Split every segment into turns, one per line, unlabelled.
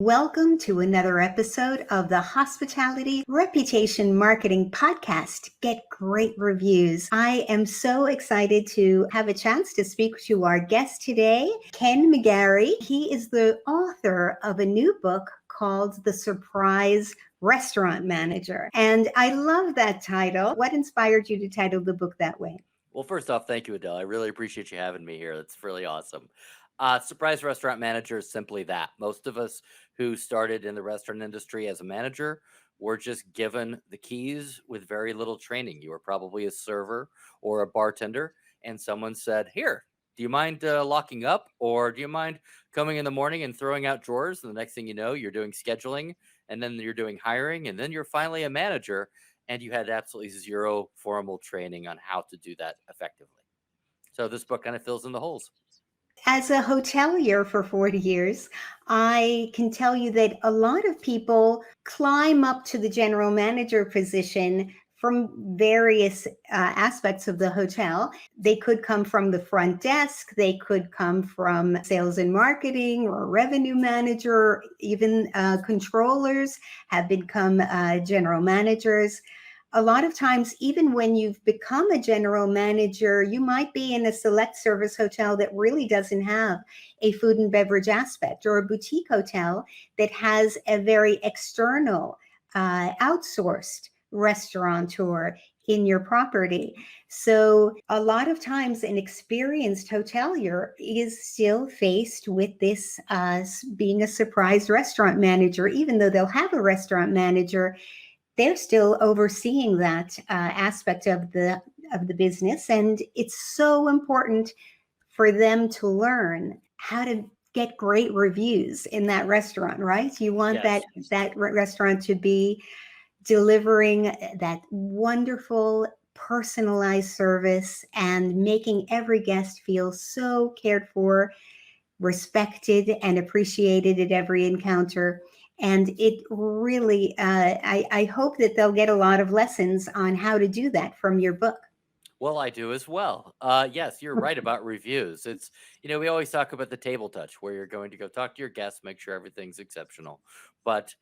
Welcome to another episode of the Hospitality Reputation Marketing Podcast. Get great reviews. I am so excited to have a chance to speak to our guest today, Ken McGarrie. He is the author of a new book called The Surprise Restaurant Manager. And I love that title. What inspired you to title the book that way?
Well, first off, thank you, Adele. I really appreciate you having me here. That's really awesome. Surprise restaurant manager is simply that. Most of us who started in the restaurant industry as a manager were just given the keys with very little training. You were probably a server or a bartender, and someone said, "Here, do you mind locking up, or do you mind coming in the morning and throwing out drawers?" And the next thing you know, you're doing scheduling, and then you're doing hiring, and then you're finally a manager, and you had absolutely zero formal training on how to do that effectively. So this book kind of fills in the holes.
As a hotelier for 40 years, I can tell you that a lot of people climb up to the general manager position from various aspects of the hotel. They could come from the front desk, they could come from sales and marketing or revenue manager, even controllers have become general managers. A lot of times, even when you've become a general manager, you might be in a select service hotel that really doesn't have a food and beverage aspect, or a boutique hotel that has a very external, outsourced restaurateur in your property. So a lot of times an experienced hotelier is still faced with this being a surprise restaurant manager. Even though they'll have a restaurant manager, they're still overseeing that aspect of the business, and it's so important for them to learn how to get great reviews in that restaurant, right? You want that
Yes.
restaurant to be delivering that wonderful personalized service and making every guest feel so cared for, respected, and appreciated at every encounter. And it really, I hope that they'll get a lot of lessons on how to do that from your book.
Well, I do as well. Yes, you're right about reviews. We always talk about the table touch where you're going to go talk to your guests, make sure everything's exceptional. But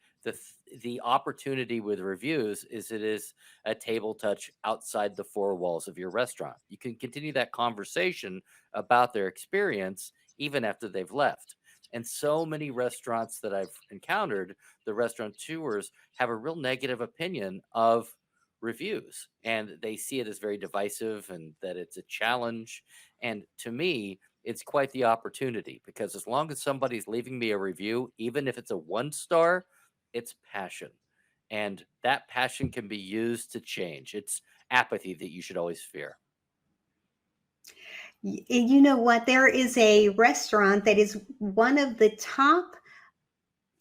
the opportunity with reviews is it is a table touch outside the four walls of your restaurant. You can continue that conversation about their experience even after they've left. And so many restaurants that I've encountered, the restaurateurs have a real negative opinion of reviews, and they see it as very divisive and that it's a challenge. And to me, it's quite the opportunity, because as long as somebody's leaving me a review, even if it's a 1 star, it's passion, and that passion can be used to change. It's apathy that you should always fear.
You know what? There is a restaurant that is one of the top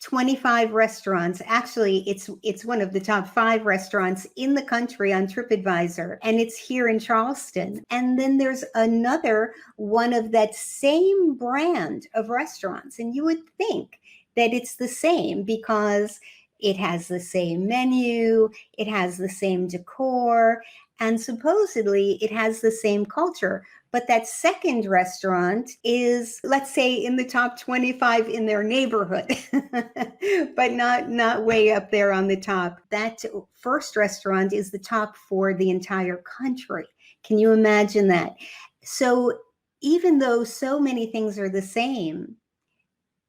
25 restaurants. Actually, it's one of the top 5 restaurants in the country on TripAdvisor, and it's here in Charleston. And then there's another one of that same brand of restaurants, and you would think that it's the same because it has the same menu, it has the same decor, and supposedly it has the same culture. But that second restaurant is, let's say, in the top 25 in their neighborhood, but not way up there on the top. That first restaurant is the top for the entire country. Can you imagine that? So even though so many things are the same,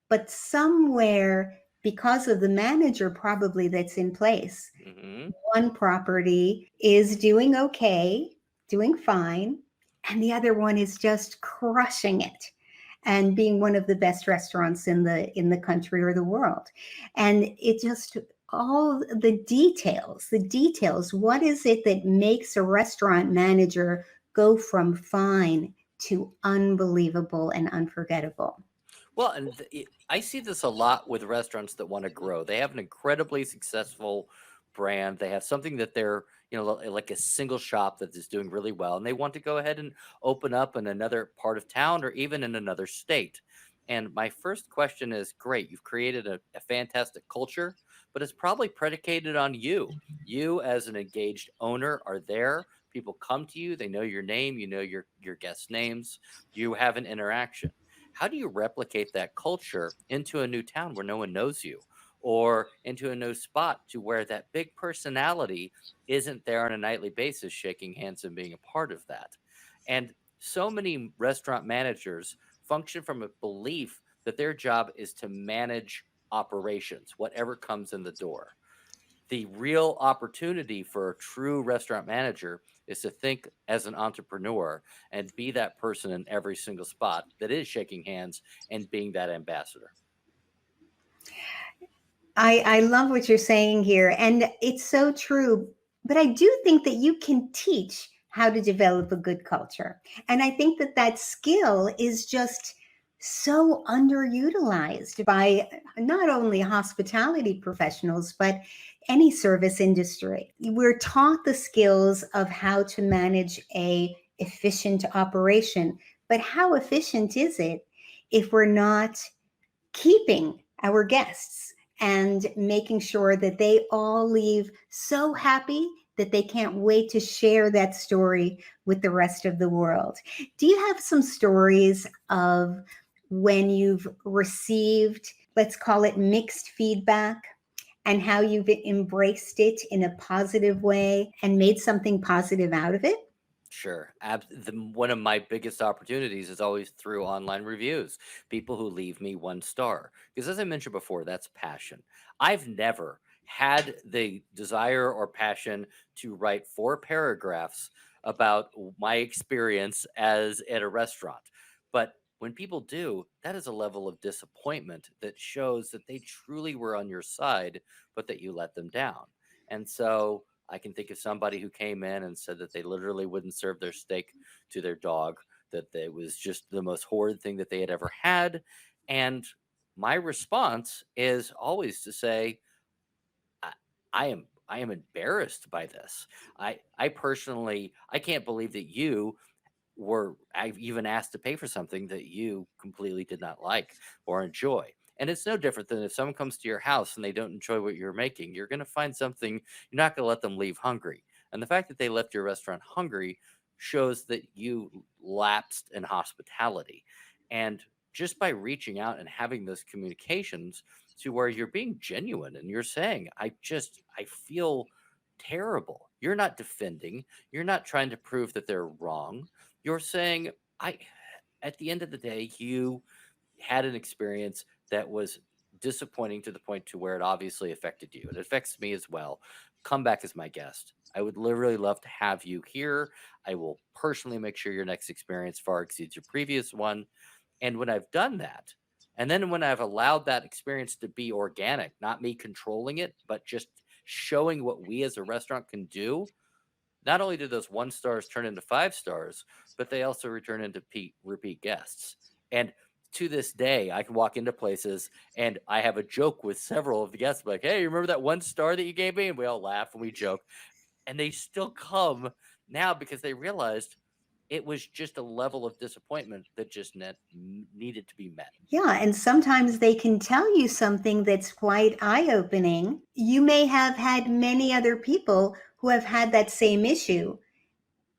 but somewhere, because of the manager probably that's in place,
Hmm.
one property is doing okay, doing fine, and the other one is just crushing it and being one of the best restaurants in the country or the world. And it just, all the details, what is it that makes a restaurant manager go from fine to unbelievable and unforgettable?
Well, and I see this a lot with restaurants that want to grow. They have an incredibly successful brand. They have something that they're, like a single shop that is doing really well, and they want to go ahead and open up in another part of town or even in another state. And my first question is, great, you've created a fantastic culture, but it's probably predicated on you. You as an engaged owner are there. People come to you, they know your name, you know your guests' names, you have an interaction. how do you replicate that culture into a new town where no one knows you, or into a new spot to where that big personality isn't there on a nightly basis shaking hands and being a part of that? And so many restaurant managers function from a belief that their job is to manage operations, whatever comes in the door. The real opportunity for a true restaurant manager is to think as an entrepreneur and be that person in every single spot that is shaking hands and being that ambassador.
I love what you're saying here, and it's so true. But I do think that you can teach how to develop a good culture. And I think that that skill is just so underutilized by not only hospitality professionals, but any service industry. We're taught the skills of how to manage a efficient operation, but how efficient is it if we're not keeping our guests and making sure that they all leave so happy that they can't wait to share that story with the rest of the world? Do you have some stories of when you've received, let's call it mixed feedback, and how you've embraced it in a positive way and made something positive out of it?
Sure. One of my biggest opportunities is always through online reviews. People who leave me 1 star. Because as I mentioned before, that's passion. I've never had the desire or passion to write 4 paragraphs about my experience as at a restaurant. But when people do, that is a level of disappointment that shows that they truly were on your side, but that you let them down. And so I can think of somebody who came in and said that they literally wouldn't serve their steak to their dog, that it was just the most horrid thing that they had ever had. And my response is always to say, I, I am embarrassed by this. I personally I can't believe that you I've even asked to pay for something that you completely did not like or enjoy. And it's no different than if someone comes to your house and they don't enjoy what you're making, you're going to find something, you're not going to let them leave hungry. And the fact that they left your restaurant hungry shows that you lapsed in hospitality. And just by reaching out and having those communications to where you're being genuine and you're saying, I feel terrible. You're not defending, you're not trying to prove that they're wrong. You're saying, I at the end of the day, you had an experience that was disappointing to the point to where it obviously affected you. It affects me as well. Come back as my guest. I would literally love to have you here. I will personally make sure your next experience far exceeds your previous one. And when I've done that, and then when I've allowed that experience to be organic, not me controlling it, but just showing what we as a restaurant can do, not only do those 1 stars turn into 5 stars, but they also return into repeat guests. And to this day, I can walk into places and I have a joke with several of the guests, like, "Hey, you remember that 1 star that you gave me?" And we all laugh and we joke. And they still come now because they realized it was just a level of disappointment that just needed to be met.
Yeah, and sometimes they can tell you something that's quite eye opening. You may have had many other people who have had that same issue,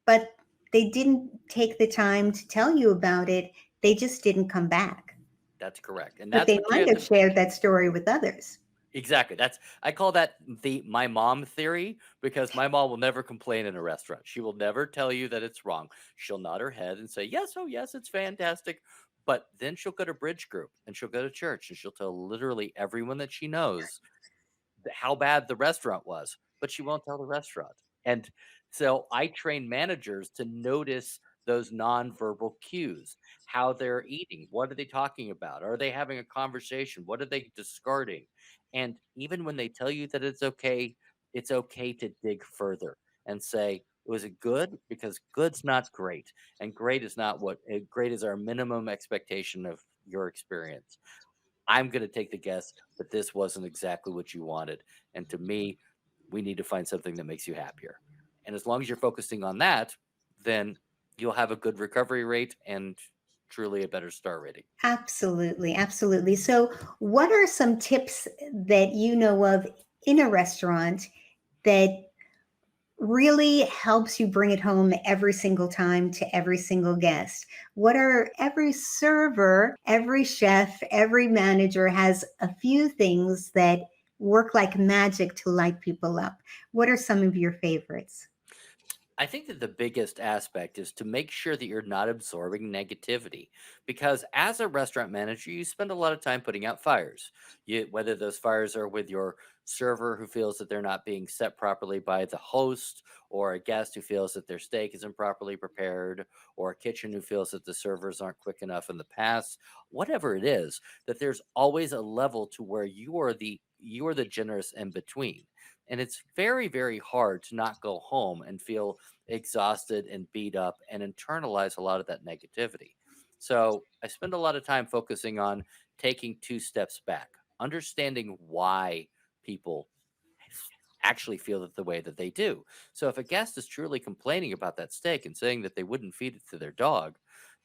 but they didn't take the time to tell you about it. They just didn't come back.
That's correct. And
But
that's
they
what you
might
have
have
to.
shared that story with others.
Exactly. That's I call that the my mom theory because my mom will never complain in a restaurant. She will never tell you that it's wrong. She'll nod her head and say, "Yes, oh yes, it's fantastic." But then she'll go to bridge group and she'll go to church and she'll tell literally everyone that she knows how bad the restaurant was, but she won't tell the restaurant. And so I train managers to notice those nonverbal cues, how they're eating, what are they talking about? Are they having a conversation? What are they discarding? And even when they tell you that it's okay to dig further and say, was it good? Because good's not great, and great is not great is our minimum expectation of your experience. I'm going to take the guess that this wasn't exactly what you wanted. And to me, we need to find something that makes you happier. And as long as you're focusing on that, then you'll have a good recovery rate and truly a better star rating.
Absolutely, absolutely. So, what are some tips that you know of in a restaurant that really helps you bring it home every single time to every single guest? What are every server, every chef, every manager has a few things that work like magic to light people up. What are some of your favorites?
I think that the biggest aspect is to make sure that you're not absorbing negativity because as a restaurant manager, you spend a lot of time putting out fires. Whether those fires are with your server who feels that they're not being set properly by the host, or a guest who feels that their steak isn't properly prepared, or a kitchen who feels that the servers aren't quick enough in the past, whatever it is, that there's always a level to where you are the generous in between. And it's very, very hard to not go home and feel exhausted and beat up and internalize a lot of that negativity. So I spend a lot of time focusing on taking two steps back, understanding why people actually feel it the way that they do. So if a guest is truly complaining about that steak and saying that they wouldn't feed it to their dog,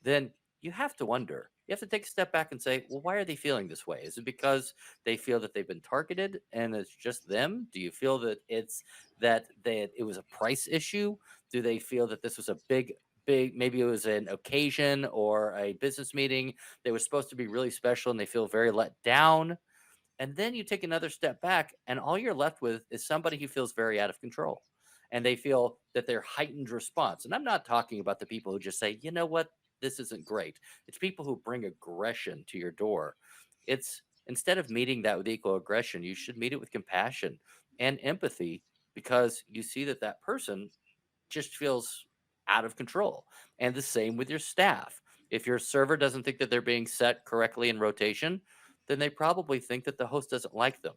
then you have to wonder. You have to take a step back and say, well, why are they feeling this way? Is it because they feel that they've been targeted and it's just them? Do you feel that it was a price issue? Do they feel that this was a big, maybe it was an occasion or a business meeting that was supposed to be really special and they feel very let down? And then you take another step back, and all you're left with is somebody who feels very out of control. And they feel that their heightened response. And I'm not talking about the people who just say, you know what, this isn't great. It's people who bring aggression to your door. It's instead of meeting that with equal aggression, you should meet it with compassion and empathy because you see that that person just feels out of control. And the same with your staff. If your server doesn't think that they're being set correctly in rotation, then they probably think that the host doesn't like them.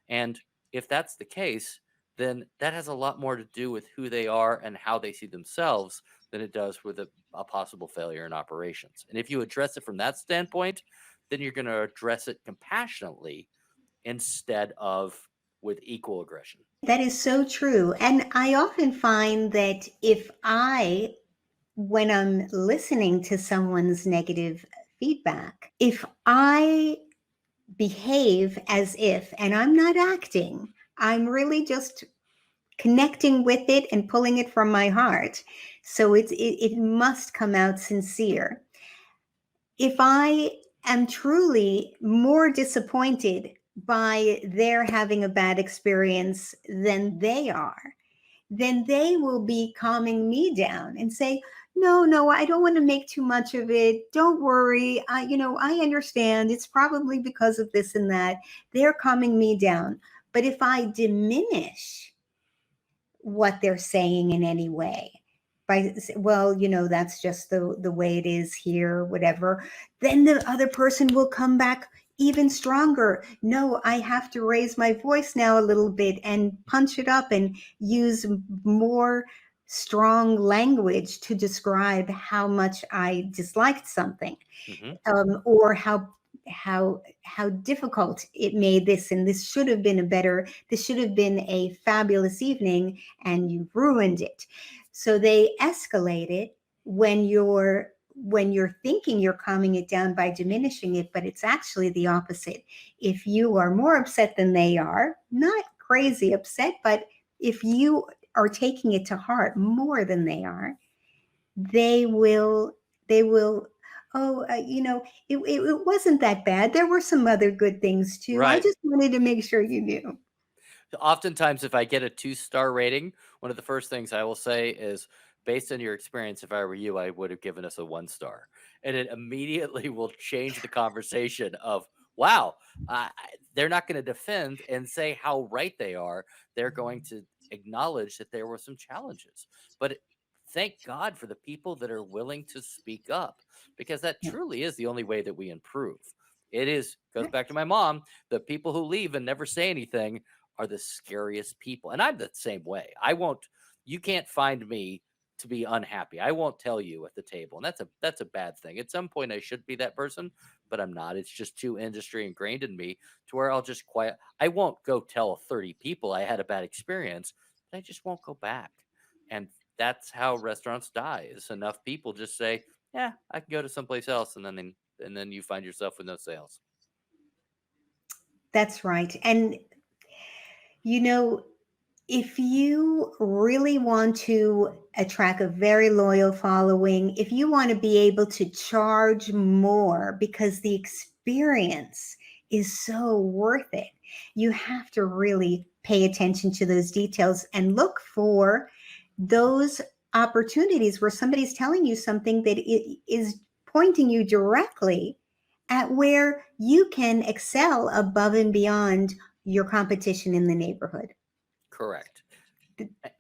And if that's the case, then that has a lot more to do with who they are and how they see themselves than it does with a possible failure in operations. And if you address it from that standpoint, then you're going to address it compassionately instead of with equal aggression.
That is so true. And I often find that when I'm listening to someone's negative feedback, if I behave as if, and I'm not acting, I'm really just connecting with it and pulling it from my heart. So it must come out sincere. If I am truly more disappointed by their having a bad experience than they are, then they will be calming me down and say, no, no, I don't want to make too much of it. Don't worry. I understand. It's probably because of this and that. They're calming me down. But if I diminish what they're saying in any way, well, that's just the way it is here, whatever, then the other person will come back even stronger. No, I have to raise my voice now a little bit and punch it up and use more strong language to describe how much I disliked something,
Hmm.
or how difficult it made this, and this should have been a fabulous evening, and you ruined it. So they escalate it when you're thinking you're calming it down by diminishing it, but it's actually the opposite. If you are more upset than they are, not crazy upset, but if you are taking it to heart more than they are, they will oh, it wasn't that bad. There were some other good things too. I
Right.
just wanted to make sure you knew.
Oftentimes, if I get a 2-star rating, one of the first things I will say is, based on your experience, if I were you, I would have given us a 1 star. And it immediately will change the conversation of, wow, they're not going to defend and say how right they are. They're going to acknowledge that there were some challenges. But thank God for the people that are willing to speak up because that
Yeah.
truly is the only way that we improve. It is, goes back to my mom, the people who leave and never say anything are the scariest people. And I'm the same way. You can't find me to be unhappy. I won't tell you at the table. And that's a bad thing. At some point I should be that person, but I'm not. It's just too industry ingrained in me to where I'll just quiet. I won't go tell 30 people I had a bad experience, but I just won't go back. And that's how restaurants die. Is enough people just say, "Yeah, I can go to someplace else," and then you find yourself with no sales.
That's right. And you know If you really want to attract a very loyal following, if you want to be able to charge more because the experience is so worth it, you have to really pay attention to those details and look for those opportunities where somebody's telling you something that is pointing you directly at where you can excel above and beyond your competition in the neighborhood.
Correct.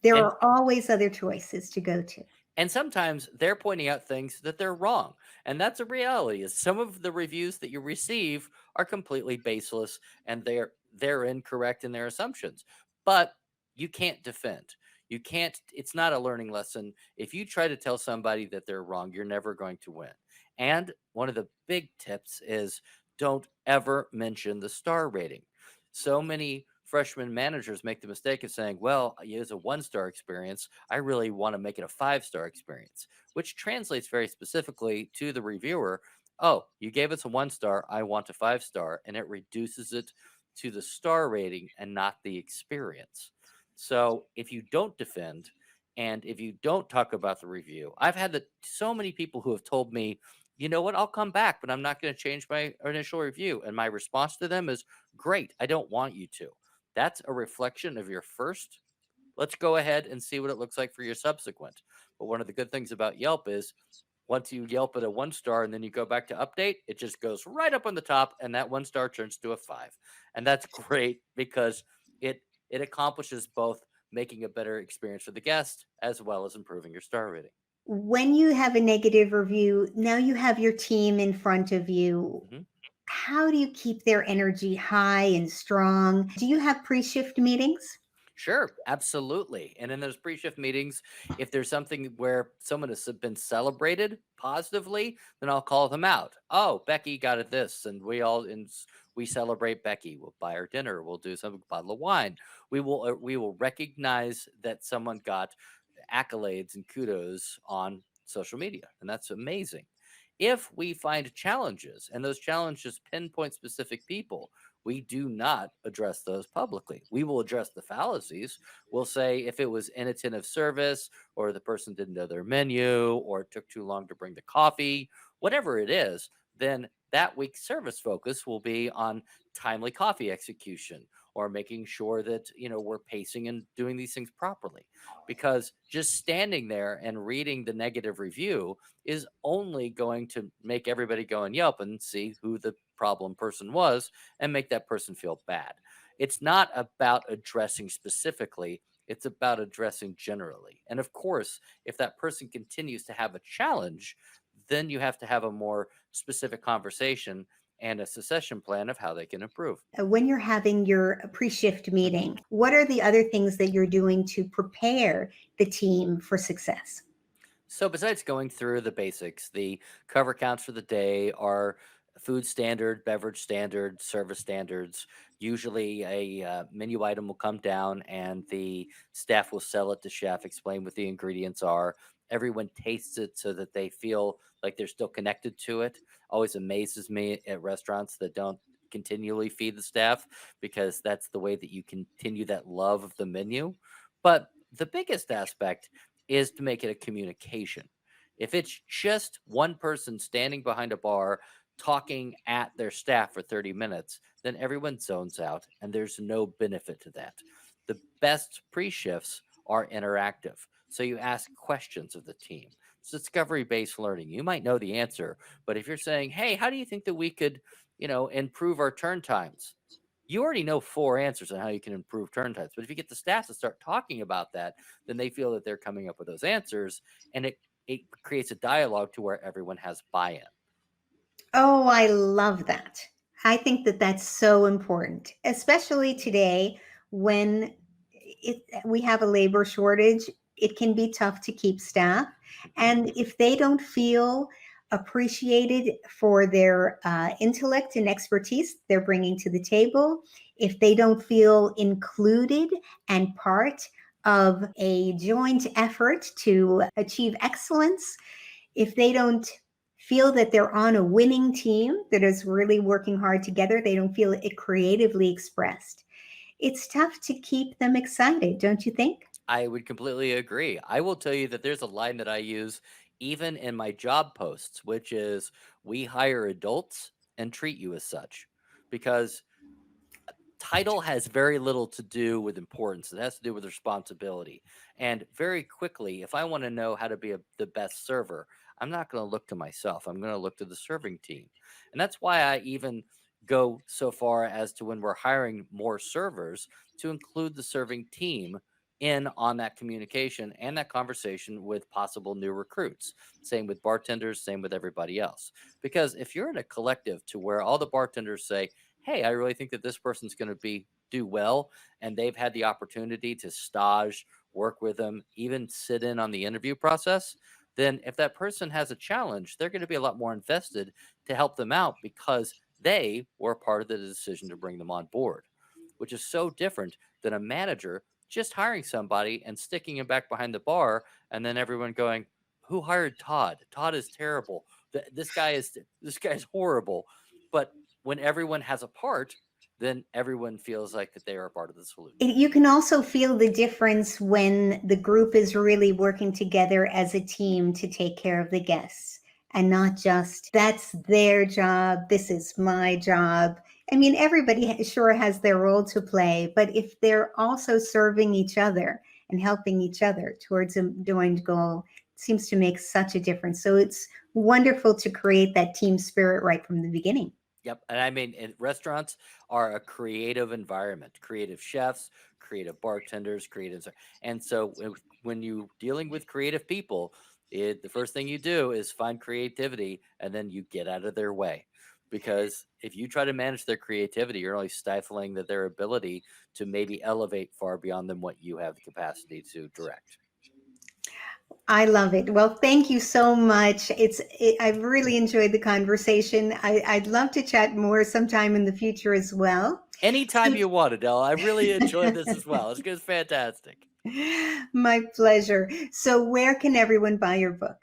There
And
are always other choices to go to.
And sometimes they're pointing out things that they're wrong. And that's a reality. Is some of the reviews that you receive are completely baseless and they're incorrect in their assumptions. But you can't defend. You can't It's not a learning lesson. If you try to tell somebody that they're wrong, you're never going to win. And one of the big tips is don't ever mention the star rating. So many freshman managers make the mistake of saying, well, it's a 1-star experience. I really want to make it a 5-star experience, which translates very specifically to the reviewer. Oh, you gave us a 1-star. I want a 5-star. And it reduces it to the star rating and not the experience. So if you don't defend and if you don't talk about the review, I've had so many people who have told me, you know what, I'll come back, but I'm not going to change my initial review. And my response to them is, great, I don't want you to. That's a reflection of your first. Let's go ahead and see what it looks like for your subsequent. But one of the good things about Yelp is once you Yelp at a 1-star and then you go back to update, it just goes right up on the top and that 1-star turns to a 5. And that's great because it accomplishes both making a better experience for the guest as well as improving your star rating.
When you have a negative review, now you have your team in front of you.
Mm-hmm.
How do you keep their energy high and strong? Do you have pre-shift meetings?
Sure, absolutely. And in those pre-shift meetings, if there's something where someone has been celebrated positively, then I'll call them out. Oh, Becky got it this, and we celebrate Becky. We'll buy her dinner. We'll do some bottle of wine. We will recognize that someone got accolades and kudos on social media, and that's amazing. If we find challenges and those challenges pinpoint specific people, we do not address those publicly. We will address the fallacies. We'll say if it was inattentive service or the person didn't know their menu or it took too long to bring the coffee, whatever it is, then that week's service focus will be on timely coffee execution or making sure that we're pacing and doing these things properly, because just standing there and reading the negative review is only going to make everybody go on Yelp and see who the problem person was and make that person feel bad. It's not about addressing specifically, it's about addressing generally. And of course, if that person continues to have a challenge, then you have to have a more specific conversation and a succession plan of how they can improve.
When you're having your pre-shift
Mhm.
meeting, what are the other things that you're doing to prepare the team for success?
So besides going through the basics, the cover counts for the day are food standard, beverage standard, service standards. Usually a menu item will come down and the staff will sell it to chef, explain what the ingredients are. Everyone tastes it so that they feel like they're still connected to it. Always amazes me at restaurants that don't continually feed the staff, because that's the way that you continue that love of the menu. But the biggest aspect is to make it a communication. If it's just one person standing behind a bar talking at their staff for 30 minutes, then everyone zones out and there's no benefit to that. The best pre shifts are interactive. So you ask questions of the team. It's discovery based learning. You might know the answer, but if you're saying, hey, how do you think that we could, improve our turn times? You already know 4 answers on how you can improve turn times. But if you get the staff to start talking about that, then they feel that they're coming up with those answers, and it creates a dialogue to where everyone has buy-in.
Oh, I love that. I think that that's so important, especially today when we have a labor shortage. It can be tough to keep staff.
Mhm.
And if they don't feel appreciated for their intellect and expertise they're bringing to the table, if they don't feel included and part of a joint effort to achieve excellence, if they don't feel that they're on a winning team that is really working hard together, they don't feel it creatively expressed. it's tough to keep them excited, don't you think?
I would completely agree. I will tell you that there's a line that I use even in my job posts, which is, we hire adults and treat you as such. Because title has very little to do with importance. It has to do with responsibility. And very quickly, if I want to know how to be the best server, I'm not going to look to myself. I'm going to look to the serving team. And that's why I even go so far as to, when we're hiring more servers, to include the serving team in on that communication and that conversation with possible new recruits. Same with bartenders, same with everybody else. Because if you're in a collective to where all the bartenders say, hey, I really think that this person's going to do well, and they've had the opportunity to stage, work with them, even sit in on the interview process, then if that person has a challenge, they're going to be a lot more invested to help them out, because they were part of the decision to bring them on board, which is so different than a manager just hiring somebody and sticking him back behind the bar, and then everyone going, who hired Todd? Todd is terrible. This guy's horrible. But when everyone has a part, then everyone feels like that they are a part of the solution.
You can also feel the difference when the group is really working together as a team to take care of the guests, and not just, that's their job, this is my job. I mean, everybody sure has their role to play, but if they're also serving each other and helping each other towards a joint goal, it seems to make such a difference. So it's wonderful to create that team spirit right from the beginning.
Yep. And I mean, restaurants are a creative environment, creative chefs, creative bartenders, creative. And so when you dealing with creative people, the first thing you do is find creativity, and then you get out of their way. Because if you try to manage their creativity, you're only stifling their ability to maybe elevate far beyond than what you have the capacity to direct.
I love it. Well, thank you so much. I've really enjoyed the conversation. I'd love to chat more sometime in the future as well.
Anytime you want, Adele. I really enjoyed this as well. It's fantastic.
My pleasure. So, where can everyone buy your book?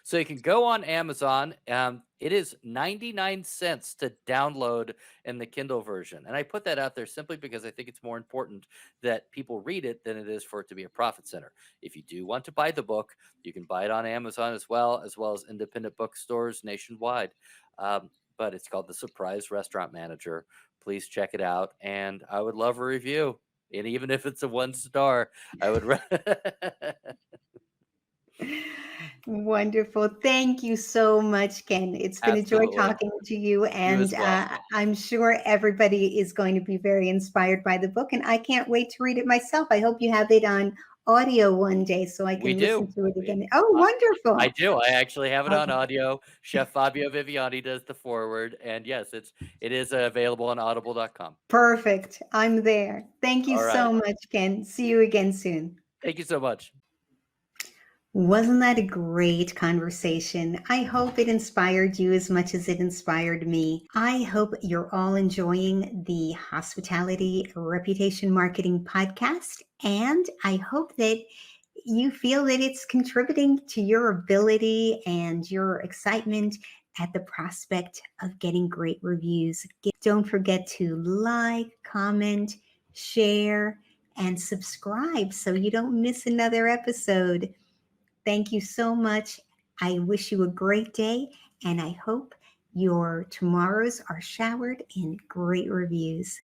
So you can go on Amazon. It is 99 cents to download in the Kindle version. And I put that out there simply because I think it's more important that people read it than it is for it to be a profit center. If you do want to buy the book, you can buy it on Amazon as well as independent bookstores nationwide. But it's called The Surprise Restaurant Manager. Please check it out. And I would love a review. And even if it's a 1 star, I would.
Wonderful. Thank you so much, Ken. It's been a joy
Absolutely.
talking to you.
You
And
as well.
I'm sure everybody is going to be very inspired by the book. And I can't wait to read it myself. I hope you have it on audio one day so I
We
can
do.
listen to it
We
again. Oh,
I
wonderful.
do. I actually have it on
Okay.
audio. Chef Fabio Viviani does the forward, and yes, it is available on audible.com.
Perfect. I'm there. Thank you
All right.
so much, Ken. See you again soon.
Thank you so much.
Wasn't that a great conversation? I hope it inspired you as much as it inspired me. I hope you're all enjoying the Hospitality Reputation Marketing podcast, and I hope that you feel that it's contributing to your ability and your excitement at the prospect of getting great reviews. Don't forget to like, comment, share, and subscribe so you don't miss another episode. Thank you so much. I wish you a great day, and I hope your tomorrows are showered in great reviews.